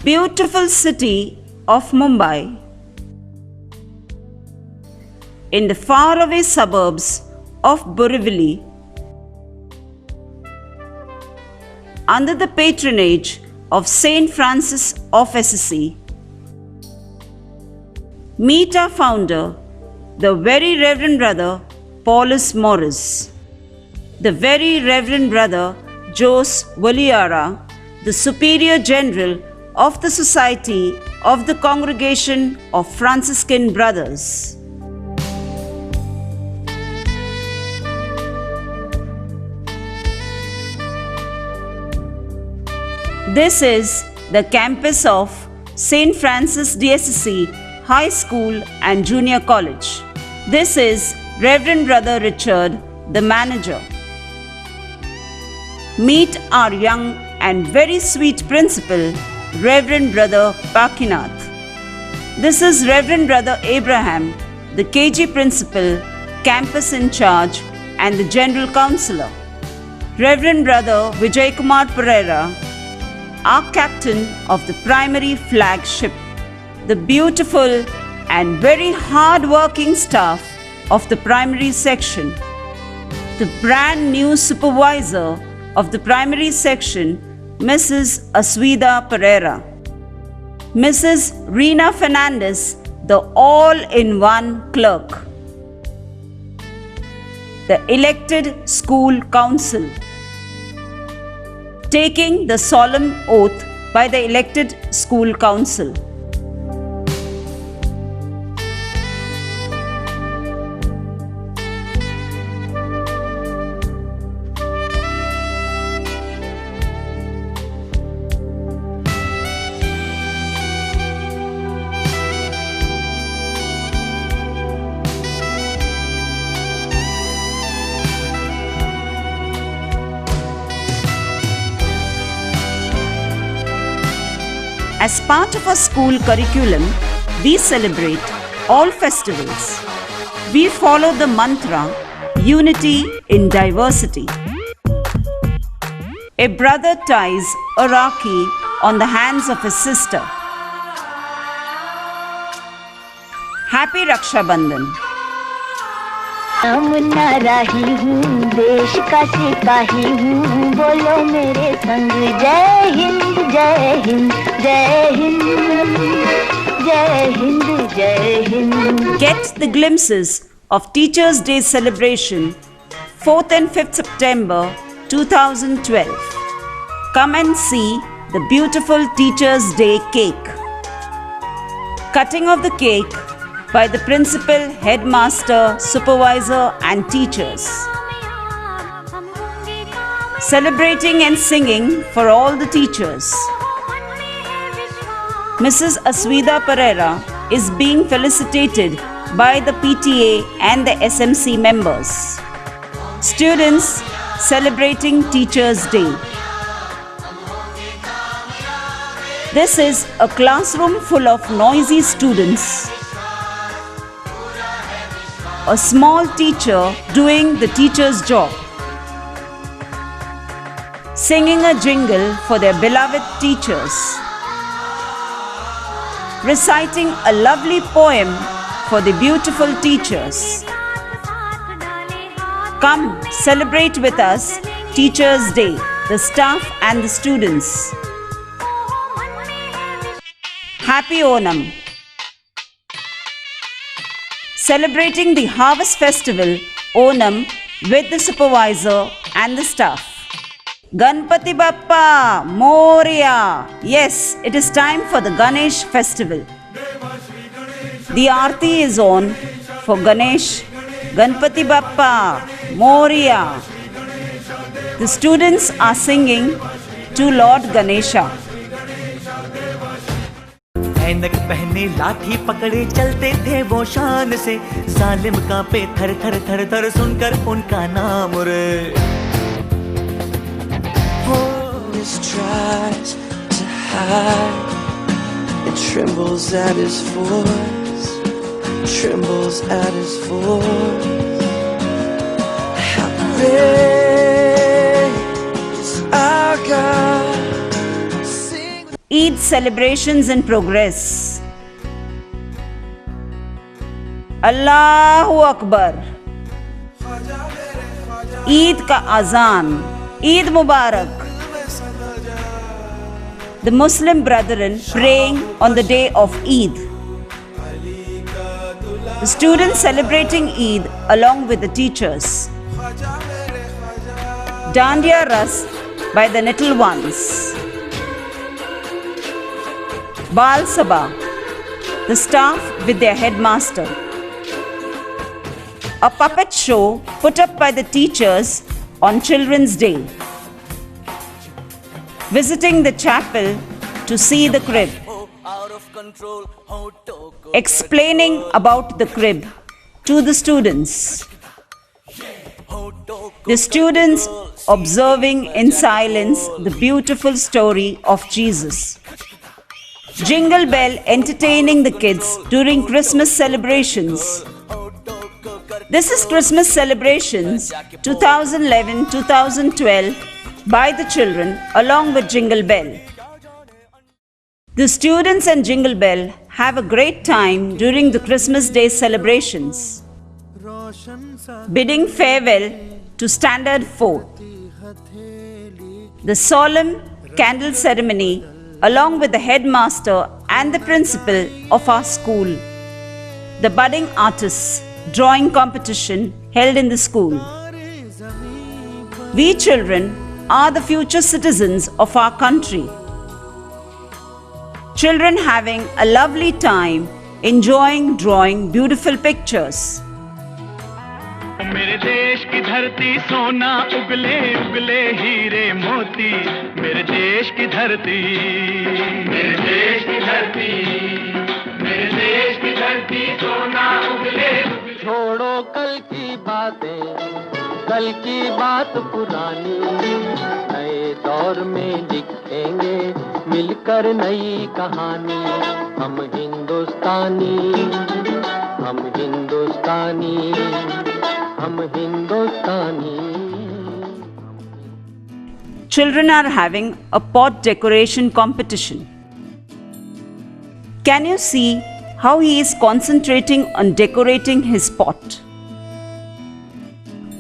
beautiful city of Mumbai. In the faraway suburbs of Borivali, under the patronage of Saint Francis of Assisi, meet our founder, the Very Reverend Brother Paulus Morris, the Very Reverend Brother Jose Voliara, the Superior General of the Society of the Congregation of Franciscan Brothers. This is the campus of St. Francis de Assisi High School and Junior College. This is Reverend Brother Richard, the manager. Meet our young and very sweet principal, Reverend Brother Pakinath. This is Reverend Brother Abraham, the KG principal, campus in charge, and the general counselor. Reverend Brother Vijay Kumar Pereira, our captain of the primary flagship. The beautiful and very hard-working staff of the primary section. The brand new supervisor of the primary section, Mrs. Aswida Pereira. Mrs. Rina Fernandez, the all-in-one clerk. The elected school council, taking the solemn oath by the elected school council. As part of our school curriculum, we celebrate all festivals. We follow the mantra, unity in diversity. A brother ties a rakhi on the hands of his sister. Happy Raksha Bandhan. Munna राही हूँ, देश का सिपाही हूँ, बोलो मेरे संग जय हिंद जय हिंद जय हिंद जय हिंद जय Hind. Get the glimpses of Teachers' Day celebration 4th and 5th September 2012. Come and see the beautiful Teachers' Day cake. Cutting of the cake by the principal, headmaster, supervisor and teachers. Celebrating and singing for all the teachers. Mrs. Aswida Pereira is being felicitated by the PTA and the SMC members. Students celebrating Teachers' Day. This is a classroom full of noisy students. A small teacher doing the teacher's job, singing a jingle for their beloved teachers, reciting a lovely poem for the beautiful teachers. Come celebrate with us Teachers' Day, the staff and the students. Happy Onam. Celebrating the harvest festival, Onam, with the supervisor and the staff. Ganpati Bappa Moria. Yes, it is time for the Ganesh festival. The Aarti is on for Ganesh. Ganpati Bappa Moria. The students are singing to Lord Ganesha. ऐनक पहने लाठी पकड़े चलते थे वो शान से, जालिम कांपे थर थर थर थर सुनकर उनका नाम रे. Always tries to hide, it trembles at his voice, trembles at his voice. How great is our God. Eid celebrations in progress. Allahu Akbar. Eid ka azan. Eid Mubarak. The Muslim brethren praying on the day of Eid. The students celebrating Eid along with the teachers. Dandiya Ras by the little ones. Bal Sabha, the staff with their headmaster. A puppet show put up by the teachers on Children's Day. Visiting the chapel to see the crib. Explaining about the crib to the students. The students observing in silence the beautiful story of Jesus. Jingle Bell entertaining the kids during Christmas celebrations. This is Christmas celebrations 2011-2012 by the children along with Jingle Bell. The students and Jingle Bell have a great time during the Christmas Day celebrations. Bidding farewell to Standard 4. The solemn candle ceremony along with the headmaster and the principal of our school. The budding artists drawing competition held in the school. We children are the future citizens of our country. Children having a lovely time enjoying drawing beautiful pictures. मेरे देश की धरती सोना उगले उगले हीरे मोती मेरे देश की धरती मेरे देश की धरती मेरे देश की धरती सोना उगले छोड़ो कल की बातें कल की बात पुरानी नए दौर में लिखेंगे मिलकर नई कहानी हम हिंदुस्तानी हम हिंदुस्तानी हम हिंदुस्तानी. Children are having a pot decoration competition. Can you see how he is concentrating on decorating his pot?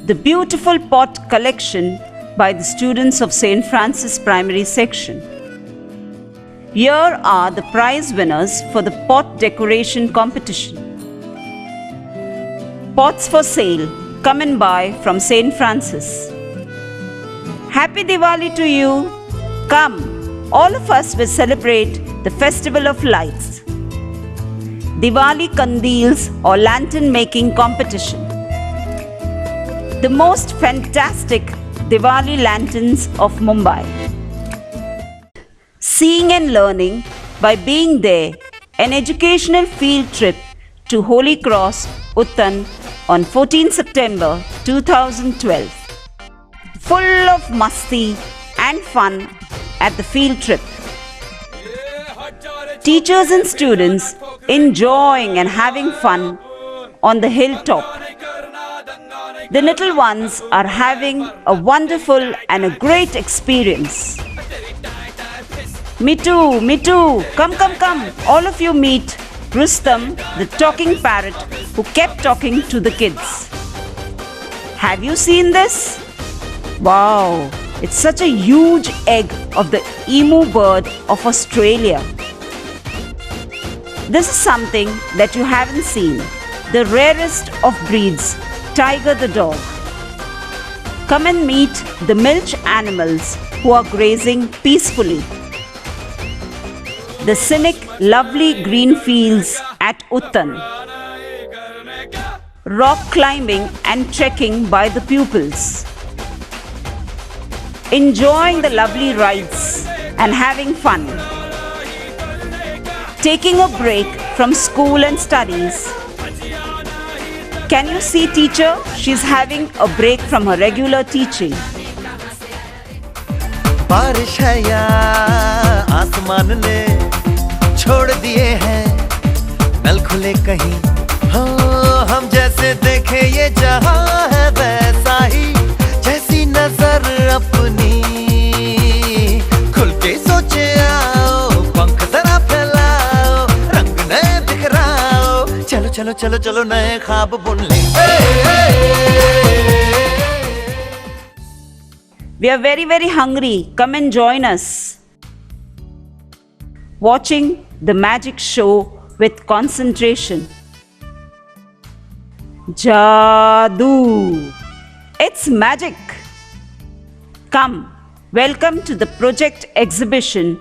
The beautiful pot collection by the students of St. Francis Primary Section. Here are the prize winners for the pot decoration competition. Pots for sale. Come and buy from St. Francis. Happy Diwali to you. Come, all of us will celebrate the festival of lights. Diwali Kandils or lantern making competition. The most fantastic Diwali lanterns of Mumbai. Seeing and learning by being there, an educational field trip to Holy Cross, Uttan on 14 September 2012. Full of masti and fun at the field trip. Teachers and students enjoying and having fun on the hilltop. The little ones are having a wonderful and a great experience. Me too, me too. Come, come, come. All of you meet Rustam, the talking parrot who kept talking to the kids. Have you seen this? Wow, it's such a huge egg of the emu bird of Australia. This is something that you haven't seen. The rarest of breeds, Tiger the dog. Come and meet the milch animals who are grazing peacefully. The scenic, lovely green fields at Uttan. Rock climbing and trekking by the pupils. Enjoying the lovely rides and having fun. Taking a break from school and studies. Can you see teacher? She's having a break from her regular teaching. बारिश है या आसमान ने छोड़ दिए हैं नल खुले कहीं हाँ हम जैसे देखे ये जहां है वैसा ही जैसी नजर अपनी खुल के सोचे आओ चलो चलो चलो नए ख्वाब बुन ले। We are very, very hungry. Come and join us. Watching the magic show with concentration. Jadoo. It's magic. Come, welcome to the project exhibition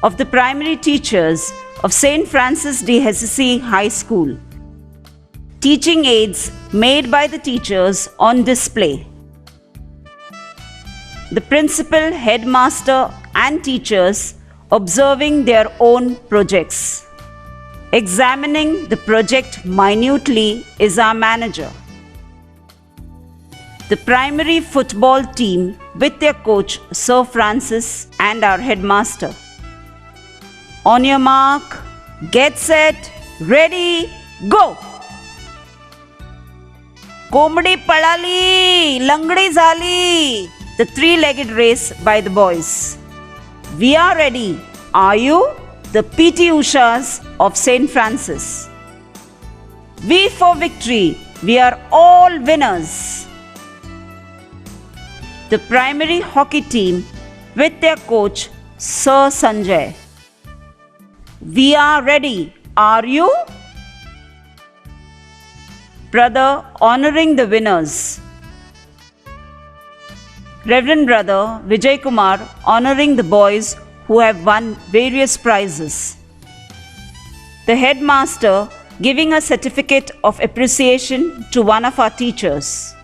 of the primary teachers of St. Francis de Assisi High School. Teaching aids made by the teachers on display. The principal, headmaster, and teachers observing their own projects. Examining the project minutely is our manager. The primary football team with their coach Sir Francis and our headmaster. On your mark, get set, ready, go! Komdi padali, langdi zali. The three-legged race by the boys. We are ready. Are you? The PT Ushas of St. Francis. We for victory. We are all winners. The primary hockey team with their coach Sir Sanjay. We are ready. Are you? Brother honoring the winners. Reverend Brother Vijay Kumar honoring the boys who have won various prizes. The headmaster giving a certificate of appreciation to one of our teachers.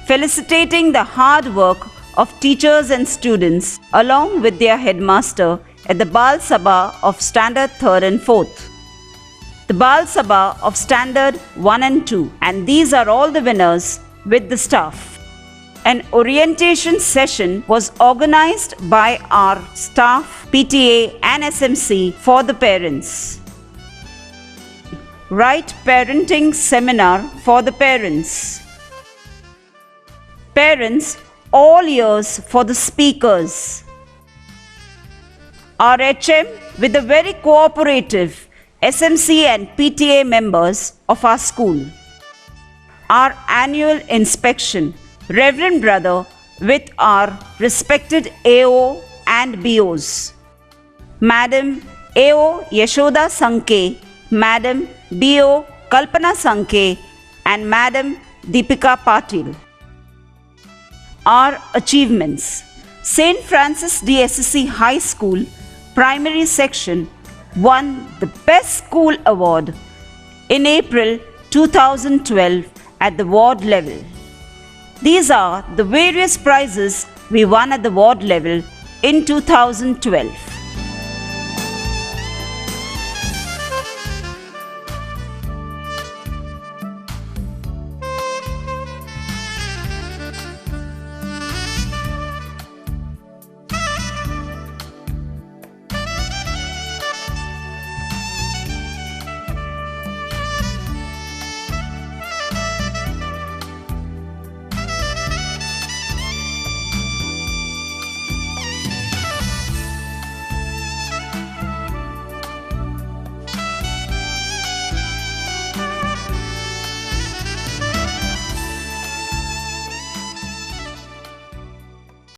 Felicitating the hard work of teachers and students along with their headmaster at the Bal Sabha of Standard 3rd and 4th. The Bal Sabha of Standard 1 and 2, and these are all the winners with the staff. An orientation session was organized by our staff, PTA and SMC for the parents. Right parenting seminar for the parents. Parents, all ears for the speakers. Our HM with the very cooperative SMC and PTA members of our school. Our annual inspection. Reverend Brother with our respected AO and BOs. Madam AO Yashoda Sankhe, Madam BO Kalpana Sankhe, and Madam Deepika Patil. Our achievements. St. Francis de Assisi High School Primary Section won the Best School Award in April 2012 at the ward level. These are the various prizes we won at the ward level in 2012.